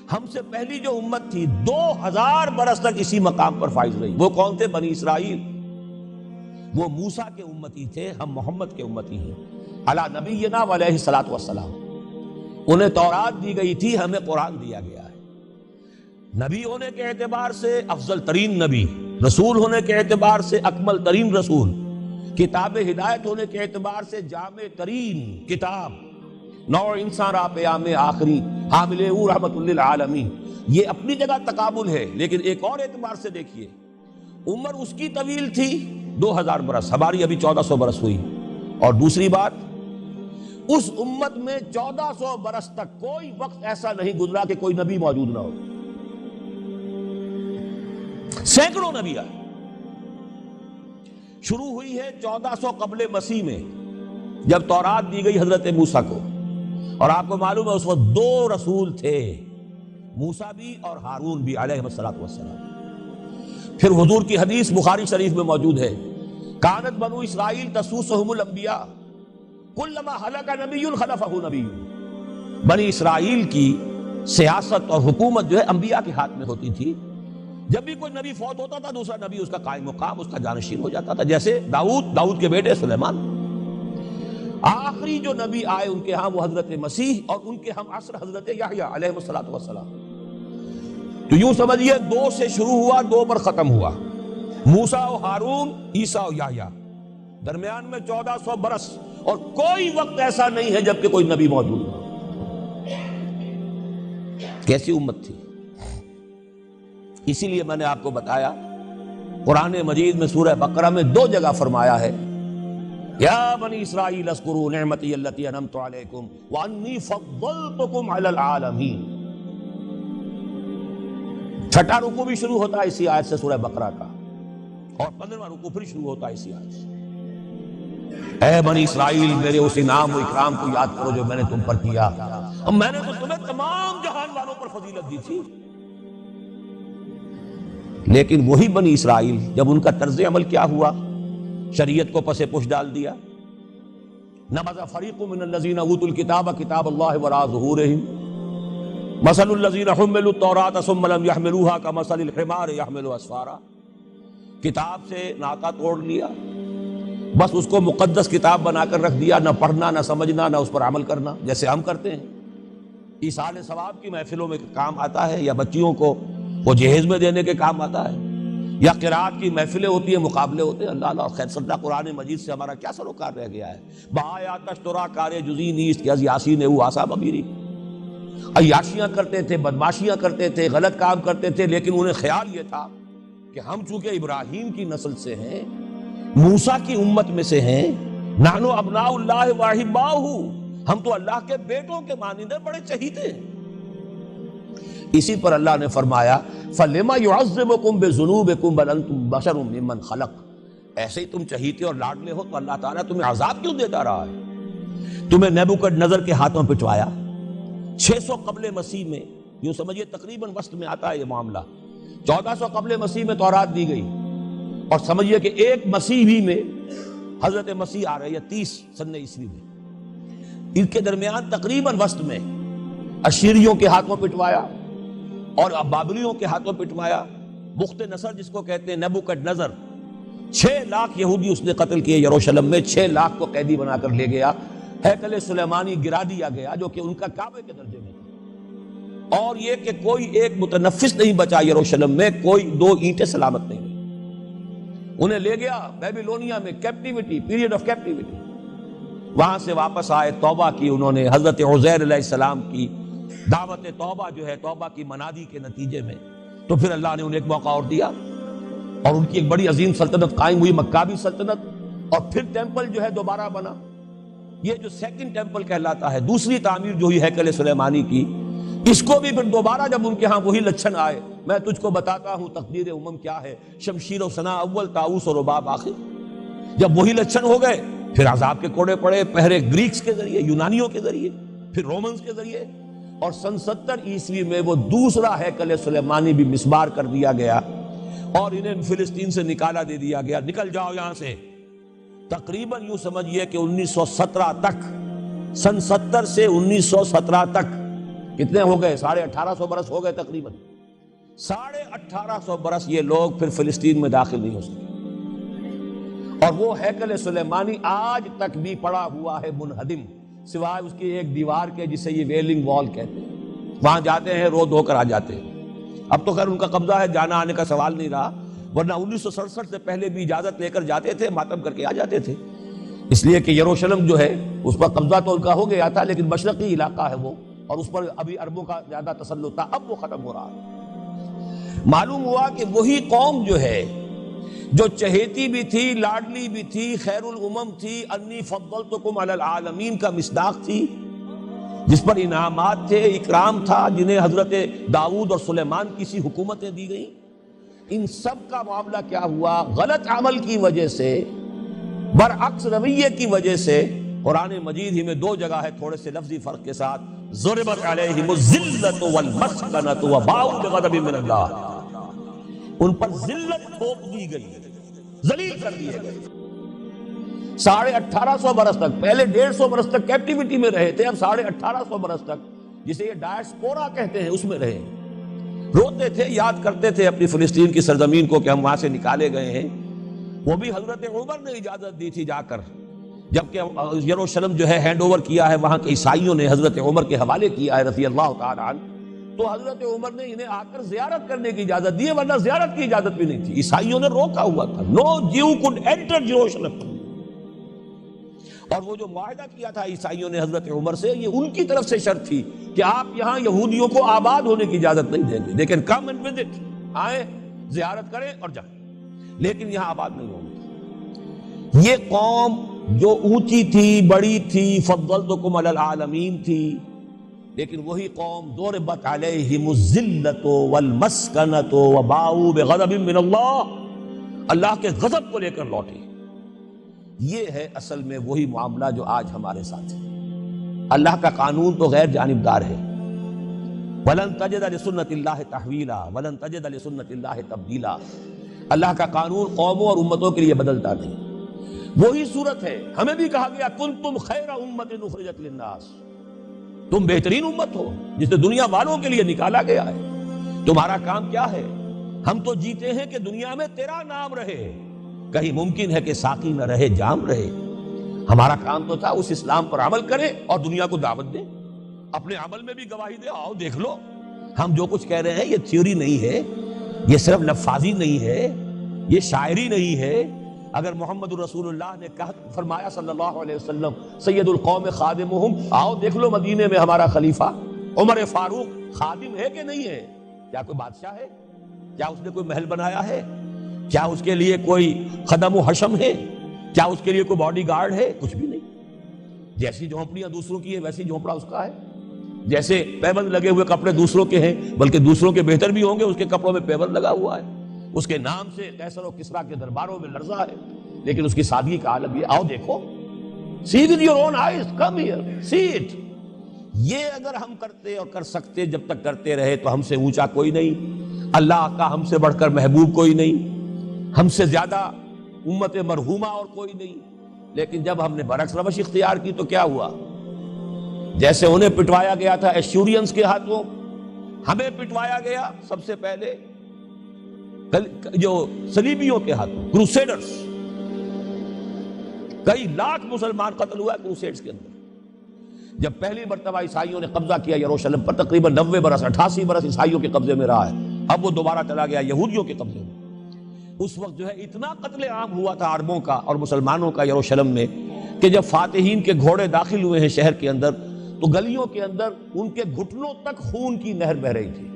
ہم سے پہلی جو امت تھی 2000 برس تک اسی مقام پر فائز رہی. وہ کون تھے؟ بنی اسرائیل. وہ موسیٰ کے امتی تھے، ہم محمد کے امتی ہیں. علی نبینا علیہ الصلوۃ والسلام. انہیں تورات دی گئی تھی، ہمیں قرآن دیا گیا ہے. نبی ہونے کے اعتبار سے افضل ترین نبی، رسول ہونے کے اعتبار سے اکمل ترین رسول، کتاب ہدایت ہونے کے اعتبار سے جامع ترین کتاب، نوع انسان را پیام آخری حامل او رحمت للعالمین. یہ اپنی جگہ تقابل ہے، لیکن ایک اور اعتبار سے دیکھیے، عمر اس کی طویل تھی 2000 برس، ہماری ابھی 1400 برس ہوئی. اور دوسری بات، اس امت میں 1400 برس تک کوئی وقت ایسا نہیں گزرا کہ کوئی نبی موجود نہ ہو. سینکڑوں نبی آئے. شروع ہوئی ہے 1400 قبل مسیح میں، جب تورات دی گئی حضرت موسیٰ کو. اور آپ کو معلوم ہے اس وقت 2 رسول تھے، موسیٰ بھی اور ہارون بھی علیہ السلام. پھر حضور کی حدیث بخاری شریف میں موجود ہے، کانت بنو اسرائیل تسوسہم الانبیاء کلما ہلک نبی خلفہ نبی. بنی اسرائیل کی سیاست اور حکومت جو ہے انبیاء کے ہاتھ میں ہوتی تھی. جب بھی کوئی نبی فوت ہوتا تھا دوسرا نبی اس کا قائم مقام، اس کا جانشین ہو جاتا تھا. جیسے داؤد کے بیٹے سلیمان. آخری جو نبی آئے ان کے ہاں وہ حضرت مسیح، اور ان کے ہم عصر حضرت یحییٰ علیہ السلام. تو یوں سمجھیے 2 سے شروع ہوا، 2 پر ختم ہوا. موسیٰ و ہارون، عیسیٰ و یحییٰ، درمیان میں 1400 برس، اور کوئی وقت ایسا نہیں ہے جب کہ کوئی نبی موجود ہو. کیسی امت تھی. اسی لیے میں نے آپ کو بتایا قرآن مجید میں سورہ بقرہ میں 2 جگہ فرمایا ہے، یا بنی اسرائیل اذکروا نعمتی التی انعمت علیکم وانی فضلتکم علی العالمین. 6واں رکوع بھی شروع ہوتا ہے اسی آیت سے سورہ بقرہ کا، اور 15واں رکوع پھر شروع ہوتا ہے اسی آیت سے. اے بنی اسرائیل، میرے اس انعام و اکرام کو یاد کرو جو میں نے تم پر کیا، اور میں نے تو تمہیں تمام جہان والوں پر فضیلت دی تھی. لیکن وہی بنی اسرائیل جب ان کا طرز عمل کیا ہوا، شریعت کو پس پش ڈال دیا. نبذ فریق من الذین اوتوا الکتاب کتاب اللہ وراء ظہورہم مثل الذین حملوا التوراۃ ثم لم یحملوها کمثل الحمار یحمل اسفارا. کتاب سے ناطہ توڑ لیا، بس اس کو مقدس کتاب بنا کر رکھ دیا، نہ پڑھنا، نہ سمجھنا، نہ اس پر عمل کرنا، جیسے ہم کرتے ہیں. ایصال ثواب کی محفلوں میں کام آتا ہے، یا بچیوں کو وہ جہیز میں دینے کے کام آتا ہے، یا قرات کی محفلیں ہوتی ہیں، مقابلے ہوتے ہیں. اللہ خیر صدہ قرآن مجید سے ہمارا کیا سروکار رہ گیا ہے. بآیات اشترا کار جزی نیست کہ از یاسین او آسا بمیری. عیاشیاں کرتے تھے، بدماشیاں کرتے تھے، غلط کام کرتے تھے، لیکن انہیں خیال یہ تھا کہ ہم چونکہ ابراہیم کی نسل سے ہیں، موسیٰ کی امت میں سے ہیں، نحن ابناء اللہ واحباہ، ہم تو اللہ کے بیٹوں کے مانند ہیں، بڑے چہیتے ہیں. اسی پر اللہ نے فرمایا فَلِمَ يُعَذِّبُكُمْ بِذُنُوبِكُمْ بَلْ أَنْتُمْ بَشَرٌ مِّمَّنْ خَلَقَ. ایسے ہی تم چہیتے اور لاڈلے ہو تو اللہ تعالیٰ تمہیں عذاب کیوں دیتا رہا ہے؟ تمہیں نیبوکڈنیزر کے ہاتھوں پٹوایا 600 قبل مسیح میں. یوں سمجھیے تقریباً وسط میں آتا ہے یہ معاملہ. 1400 قبل مسیح میں تورات دی گئی، اور سمجھیے کہ ایک مسیحی میں حضرت مسیح آ رہے ہیں 30 سن عیسوی میں. ان کے درمیان تقریباً وسط میں اشیریوں کے ہاتھوں پٹوایا اور بابلیوں کے ہاتھوں پٹوایا. بخت نصر جس کو کہتے ہیں، نیبوکڈنیزر، 6 لاکھ یہودی اس نے قتل کیے یروشلم میں. 6 لاکھ کو قیدی بنا کر لے گیا. ہیکل سلیمانی گرا دیا گیا جو کہ ان کا کعبے کے درجے میں تھا. اور یہ کہ کوئی ایک متنفس نہیں بچا یروشلم میں، کوئی 2 اینٹیں سلامت نہیں. انہیں لے گیا بیبیلونیا میں، کیپٹیوٹی، پیریڈ آف کیپٹیوٹی. وہاں سے واپس آئے، توبہ کی انہوں نے، حضرت عزیر علیہ السلام کی دعوت توبہ جو ہے، توبہ کی منادی کے نتیجے میں. تو پھر اللہ نے انہیں ایک موقع اور دیا، اور ان کی ایک بڑی عظیم سلطنت قائم ہوئی، مکابی سلطنت. اور پھر ٹیمپل جو ہے دوبارہ بنا. یہ جو سیکنڈ ٹیمپل کہلاتا ہے، دوسری تعمیر جو ہوئی ہیکل سلیمانی کی، اس کو بھی پھر دوبارہ جب ان کے ہاں وہی لچھن آئے، میں تجھ کو بتاتا ہوں تقدیر امم کیا ہے، شمشیر و ثنا اول، طاؤس و رباب آخر. جب وہی لچھن ہو گئے، پھر عذاب کے کوڑے پڑے، پہلے گریکس کے ذریعے، یونانیوں کے ذریعے، پھر رومنز کے ذریعے. اور سن 70 عیسوی میں وہ دوسرا ہیکل سلیمانی بھی مسمار کر دیا گیا، اور انہیں فلسطین سے نکالا دے دیا گیا، نکل جاؤ یہاں سے. تقریباً یوں سمجھیے کہ 1917 تک، سن 70 سے 1917 تک کتنے ہو گئے؟ 1850 برس ہو گئے تقریباً. 1850 برس یہ لوگ پھر فلسطین میں داخل نہیں ہو سکے. اور وہ ہیکل سلیمانی آج تک بھی پڑا ہوا ہے منہدم، سوائے اس کی ایک دیوار کے جسے یہ ویلنگ وال کہتے ہیں. وہاں جاتے ہیں، رو دھو کر آ جاتے ہیں. اب تو خیر ان کا قبضہ ہے، جانا آنے کا سوال نہیں رہا، ورنہ 1967 سے پہلے بھی اجازت لے کر جاتے تھے، ماتم کر کے آ جاتے تھے. اس لیے کہ یروشلم جو ہے اس پر قبضہ تو ان کا ہو گیا تھا، لیکن مشرقی علاقہ ہے وہ، اور اس پر ابھی عربوں کا زیادہ تسلط تھا. اب وہ ختم ہو رہا ہے. معلوم ہوا کہ وہی قوم جو ہے، جو چہیتی بھی تھی، لاڈلی بھی تھی، خیر الامم تھی، انی فضلتکم علی العالمین کا مصداق تھی، جس پر انعامات تھے، اکرام تھا، جنہیں حضرت داؤد اور سلیمان کی سی حکومتیں دی گئیں، ان سب کا معاملہ کیا ہوا؟ غلط عمل کی وجہ سے، برعکس رویے کی وجہ سے. قرآن مجید ہی میں 2 جگہ ہے تھوڑے سے لفظی فرق کے ساتھ، ضربت علیہم الذلۃ والمسکنۃ وباؤوا بغضب من اللہ، ان پر ذلت تھوپ دی گئی، ذلیل کر دیے گئے. 1850 برس تک، پہلے 150 برس تک کیپٹیوٹی میں رہے تھے، اب 1850 برس تک جسے یہ ڈائسپورا کہتے ہیں اس میں رہے. روتے تھے، یاد کرتے تھے اپنی فلسطین کی سرزمین کو کہ ہم وہاں سے نکالے گئے ہیں. وہ بھی حضرت عمر نے اجازت دی تھی جا کر، جبکہ یروشلم جو ہے ہینڈ اوور کیا ہے وہاں کے عیسائیوں نے، حضرت عمر کے حوالے کیا ہے رضی اللہ تعالی عنہ، تو حضرت عمر نے انہیں آ کر زیارت کرنے کی اجازت دی ہے، ورنہ زیارت کی اجازت بھی نہیں تھی. عیسائیوں نے روکا ہوا تھا، نو جیو کوڈ انٹر یروشلم. اور وہ جو معاہدہ کیا تھا عیسائیوں نے حضرت عمر سے، یہ ان کی طرف سے شرط تھی کہ آپ یہاں یہودیوں کو آباد ہونے کی اجازت نہیں دیں گے، لیکن کم اینڈ وزٹ، آئیں زیارت کریں اور جائیں، لیکن یہاں آباد نہیں ہوں گے. یہ قوم جو اونچی تھی، بڑی تھی، فضلتکم علی العالمین تھی، لیکن وہی قوم ضربت علیہم الذلۃ والمسکنۃ وباؤوا بغضب من اللہ، اللہ کے غضب کو لے کر لوٹے. یہ ہے اصل میں وہی معاملہ جو آج ہمارے ساتھ ہے. اللہ کا قانون تو غیر جانبدار ہے. وَلَن تَجِدَ لِسُنَّتِ اللَّهِ تَحْوِيلًا وَلَن تَجِدَ لِسُنَّتِ اللَّهِ تَبْدِيلًا. اللہ کا قانون قوموں اور امتوں کے لیے بدلتا نہیں. وہی صورت ہے، ہمیں بھی کہا گیا كُنتُمْ خَيْرَ أُمَّةٍ أُخْرِجَتْ لِلنَّاسِ، تم بہترین امت ہو جسے دنیا والوں کے لیے نکالا گیا ہے. تمہارا کام کیا ہے؟ ہم تو جیتے ہیں کہ دنیا میں تیرا نام رہے، کہیں ممکن ہے کہ ساقی نہ رہے، جام رہے. ہمارا کام تو تھا اس اسلام پر عمل کرے اور دنیا کو دعوت دے، اپنے عمل میں بھی گواہی دے. آؤ دیکھ لو، ہم جو کچھ کہہ رہے ہیں یہ تھیوری نہیں ہے، یہ صرف لفاظی نہیں ہے، یہ شاعری نہیں ہے. اگر محمد رسول اللہ نے فرمایا صلی اللہ علیہ وسلم سید القوم خادمہم، آؤ دیکھ لو مدینے میں ہمارا خلیفہ عمر فاروق خادم ہے کہ نہیں ہے؟ کیا کوئی بادشاہ ہے؟ کیا اس نے کوئی محل بنایا ہے؟ کیا اس کے لیے کوئی خدم و حشم ہے؟ کیا اس کے لیے کوئی باڈی گارڈ ہے؟ کچھ بھی نہیں. جیسی جھونپڑیاں دوسروں کی ہے ویسی جھونپڑا اس کا ہے. جیسے پیبند لگے ہوئے کپڑے دوسروں کے ہیں، بلکہ دوسروں کے بہتر بھی ہوں گے، اس کے کپڑوں میں پیبند لگا ہوا ہے. اس کے نام سے قیصر و کسریٰ کے درباروں میں لرزہ ہے، لیکن اس کی سادگی کا عالم یہ. آؤ دیکھو، see with your own eyes, come here, see it. یہ اگر ہم کرتے اور کر سکتے، جب تک کرتے رہے تو ہم سے اونچا کوئی نہیں، اللہ کا ہم سے بڑھ کر محبوب کوئی نہیں، ہم سے زیادہ امت مرحومہ اور کوئی نہیں. لیکن جب ہم نے برعکس روش اختیار کی تو کیا ہوا؟ جیسے انہیں پٹوایا گیا تھا ایشورینز کے ہاتھوں، ہمیں پٹوایا گیا سب سے پہلے جو صلیبیوں کے ہاتھوں، کروسیڈرز. کئی لاکھ مسلمان قتل ہوا کروسیڈز کے اندر. جب پہلی مرتبہ عیسائیوں نے قبضہ کیا یروشلم پر، تقریباً 90 برس 88 برس عیسائیوں کے قبضے میں رہا ہے. اب وہ دوبارہ چلا گیا یہودیوں کے قبضے میں. اس وقت جو ہے اتنا قتل عام ہوا تھا عربوں کا اور مسلمانوں کا یروشلم میں کہ جب فاتحین کے گھوڑے داخل ہوئے ہیں شہر کے اندر تو گلیوں کے اندر ان کے گھٹنوں تک خون کی نہر بہ رہی تھی.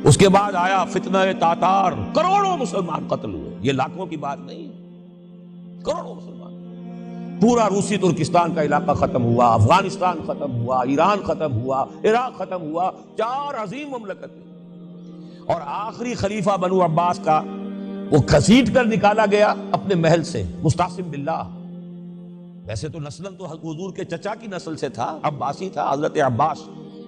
اس کے بعد آیا فتنہ تاتار، کروڑوں مسلمان قتل ہوئے. یہ لاکھوں کی بات نہیں ہے، کروڑوں مسلمان. پورا روسی ترکستان کا علاقہ ختم ہوا، افغانستان ختم ہوا، ایران ختم ہوا، عراق ختم ہوا، 4 عظیم مملکتیں. اور آخری خلیفہ بنو عباس کا وہ گھسیٹ کر نکالا گیا اپنے محل سے، مستعصم باللہ. ویسے تو نسل تو حضور کے چچا کی نسل سے تھا، عباسی تھا، حضرت عباس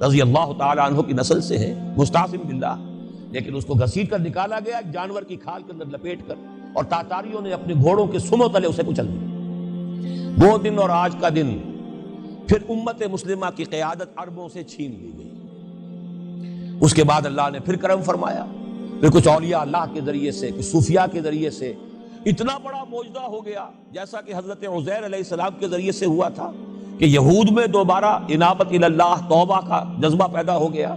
رضی اللہ تعالی عنہ کی نسل سے ہے، مستعصم باللہ. لیکن اس کو گھسیٹ کر نکالا گیا ایک جانور کی کھال کے اندر لپیٹ کر، اور تاتاریوں نے اپنے گھوڑوں کے سموں تلے اسے کچل دیا. وہ دن اور آج کا دن پھر امت مسلمہ کی قیادت عربوں سے چھین لی گئی. اس کے بعد اللہ نے پھر کرم فرمایا، پھر کچھ اولیاء اللہ کے ذریعے سے، کچھ صوفیاء کے ذریعے سے اتنا بڑا معجزہ ہو گیا، جیسا کہ حضرت عزیر علیہ السلام کے ذریعے سے ہوا تھا کہ یہود میں دوبارہ انابت اللہ، توبہ کا جذبہ پیدا ہو گیا.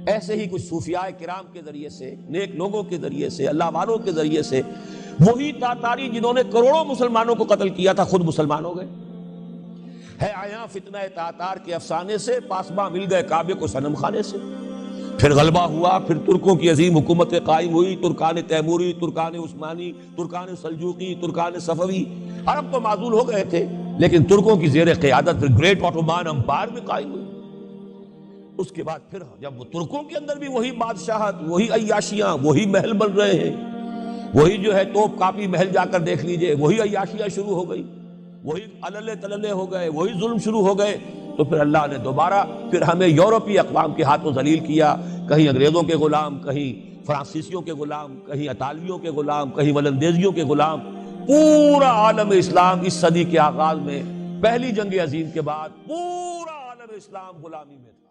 ایسے ہی کچھ صوفیاء کرام کے ذریعے سے، نیک لوگوں کے ذریعے سے، اللہ والوں کے ذریعے سے، وہی تاتاری جنہوں نے کروڑوں مسلمانوں کو قتل کیا تھا خود مسلمان ہو گئے. ہے آیا فتنہ تاتار کے افسانے سے، پاسباں مل گئے کعبے کو صنم خانے سے. پھر غلبہ ہوا، پھر ترکوں کی عظیم حکومت قائم ہوئی، ترکان تیموری، Terken Usmani, Terken Seljuqi, Terken صفوی. عرب تو معزول ہو گئے تھے، لیکن ترکوں کی زیر قیادت پھر گریٹ آٹومان امپائر بھی قائم ہوئی. اس کے بعد پھر جب وہ ترکوں کے اندر بھی وہی بادشاہت، وہی عیاشیاں، وہی محل بن رہے ہیں، وہی جو ہے توپ کاپی محل جا کر دیکھ لیجئے، وہی عیاشیاں شروع ہو گئی، وہی اللے تللے ہو گئے، وہی ظلم شروع ہو گئے. تو پھر اللہ نے دوبارہ پھر ہمیں یورپی اقوام کے ہاتھوں ذلیل کیا، کہیں انگریزوں کے غلام، کہیں فرانسیسیوں کے غلام، کہیں اطالویوں کے غلام، کہیں ولندیزیوں کے غلام. پورا عالم اسلام اس صدی کے آغاز میں، پہلی جنگ عظیم کے بعد، پورا عالم اسلام غلامی میں تھا.